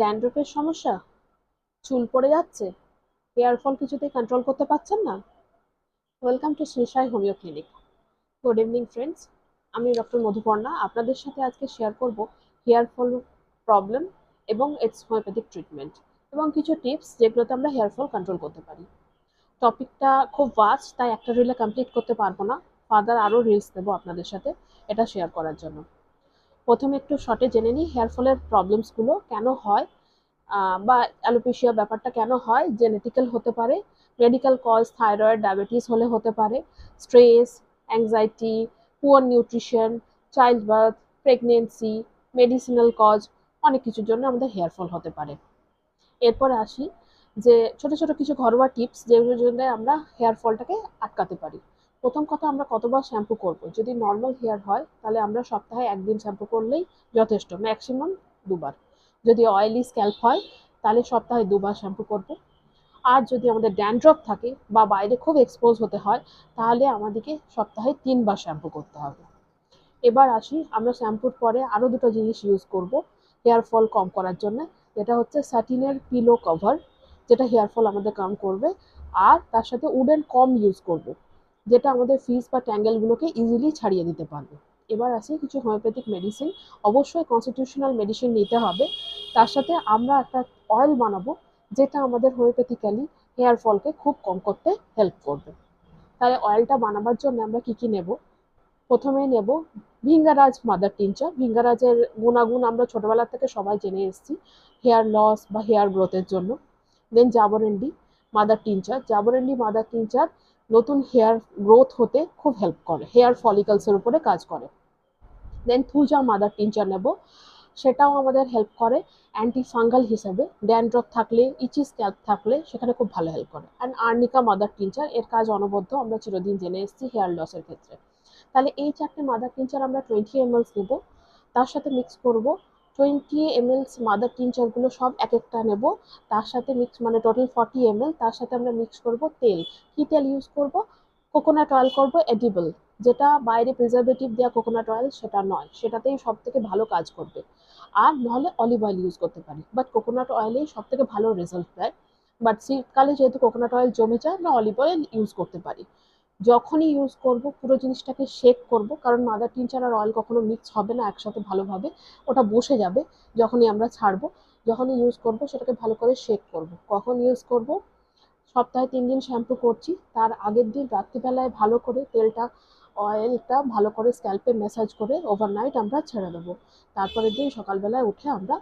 ড্যান্ড্রফের সমস্যা, চুল পড়ে যাচ্ছে, হেয়ার ফল কিছুতেই কন্ট্রোল করতে পারছেন না? Welcome to Sri Sai homeo clinic. Good evening friends, আমি ডক্টর মধুপর্ণা আপনাদের সাথে আজকে শেয়ার করব হেয়ার ফল প্রবলেম এবং ইটস হোমিওপ্যাথিক ট্রিটমেন্ট এবং কিছু টিপস যেগুলোতে আমরা হেয়ার ফল কন্ট্রোল করতে পারি। টপিকটা খুব ভাস্ট, তাই একটা রিলে কমপ্লিট করতে পারবো না, ফার্দার আরও রিলস দেবো আপনাদের সাথে এটা শেয়ার করার জন্য। প্রথমে একটু শর্টে জেনে নিই হেয়ার ফলের প্রবলেমসগুলো কেন হয়, বা অ্যালোপেশিয়া ব্যাপারটা কেন হয়। জেনেটিক্যাল হতে পারে, মেডিকেল কজ থাইরয়েড ডায়াবেটিস হলে হতে পারে, stress, anxiety, poor nutrition, child birth, pregnancy, medicinal cause, অনেক কিছুর জন্য আমাদের হেয়ার ফল হতে পারে। এরপরে আসি যে ছোট ছোট কিছু ঘরোয়া টিপস যেগুলোর জন্য আমরা হেয়ার ফলটাকে আটকাতে পারি। প্রথম কথা, আমরা কতবার শ্যাম্পু করব। যদি নর্মাল হেয়ার হয় তাহলে আমরা সপ্তাহে একদিন শ্যাম্পু করলেই যথেষ্ট, ম্যাক্সিমাম দুবার। যদি অয়েলি স্ক্যাল্প হয় তাহলে সপ্তাহে দুবার শ্যাম্পু করব। আর যদি আমাদের ড্যান্ড্রফ থাকে বা বাইরে খুব এক্সপোজ হতে হয় তাহলে আমাদেরকে সপ্তাহে ৩ বার শ্যাম্পু করতে হবে। এবার আসি, আমরা শ্যাম্পুর পরে আরও দুটো জিনিস ইউজ করব হেয়ার ফল কম করার জন্য। যেটা হচ্ছে স্যাটিনের পিলো কভার, যেটা হেয়ার ফল আমাদের কম করবে। আর তার সাথে উডেন কম ইউজ করব, যেটা আমাদের ফ্রিজ বা ট্যাঙ্গেলগুলোকে ইজিলি ছাড়িয়ে দিতে পারবে। এবার আসি কিছু হোমিওপ্যাথিক মেডিসিন। অবশ্যই কনস্টিটিউশনাল মেডিসিন নিতে হবে। তার সাথে আমরা একটা অয়েল বানাবো যেটা আমাদের হোমিওপ্যাথিক্যালি হেয়ার ফলকে খুব কম করতে হেল্প করবে। তাহলে অয়েলটা বানাবার জন্য আমরা কি কি নেব? প্রথমেই নেব ভিঙ্গারাজ মাদার টিনচার। ভিঙ্গারাজের গুণাগুণ আমরা ছোটবেলা থেকে সবাই জেনে এসেছি হেয়ার লস বা হেয়ার গ্রোথের জন্য। দেন জাবরেন্ডি মাদার টিনচার। জাবরেন্ডি মাদার টিনচার নতুন হেয়ার গ্রোথ হতে খুব হেল্প করে, হেয়ার ফলিকলসের উপরে কাজ করে। দেন থুজা মাদার টিনচার নেব, সেটাও আমাদের হেল্প করে অ্যান্টি ফাঙ্গাল হিসেবে। ড্যান্ড্রফ থাকলে, ইচি স্ক্যাল্প থাকলে সেখানে খুব ভালো হেল্প করে। অ্যান্ড আর্নিকা মাদার টিনচার, এর কাজ অনবদ্য, আমরা চিরদিন জেনে এসেছি হেয়ার লসের ক্ষেত্রে। তাহলে এই চারটে মাদার টিনচার আমরা 20 ml নেব। তার সাথে মিক্স করব 20 ml মাদার টিনচারগুলো সব এক একটা নেব। তার সাথে মিক্স মানে টোটাল 40 ml। তার সাথে আমরা মিক্স করব তেল। কী তেল ইউজ করব? কোকোনাট অয়েল করব, এডিবল, যেটা বাইরে প্রিজারভেটিভ দেওয়া কোকোনাট অয়েল সেটা নয়, সেটাতেই সব থেকে ভালো কাজ করবে। আর নাহলে অলিভ অয়েল ইউজ করতে পারি, বাট কোকোনাট অয়েলেই সব থেকে ভালো রেজাল্ট দেয়। বাট শীতকালে যেহেতু কোকোনাট অয়েল জমে যায়, আমরা অলিভ অয়েল ইউজ করতে পারি। যখনই ইউজ করব পুরো জিনিসটাকে শেক করব, কারণ মাদার টিনচার আর অয়েল কখনো মিক্স হবে না একসাথে ভালোভাবে, ওটা বসে যাবে যখনই আমরা ছাড়বো। যখনই ইউজ করব সেটাকে ভালো করে শেক করব। কখন ইউজ করব? সপ্তাহে 3 দিন শ্যাম্পু করছি, তার আগের দিন রাত্রিবেলায় ভালো করে তেলটা, অয়েলটা ভালো করে স্ক্যাল্পে ম্যাসাজ করে ওভারনাইট আমরা ছেড়ে দেবো। তারপরের দিন সকালবেলায় উঠে আমরা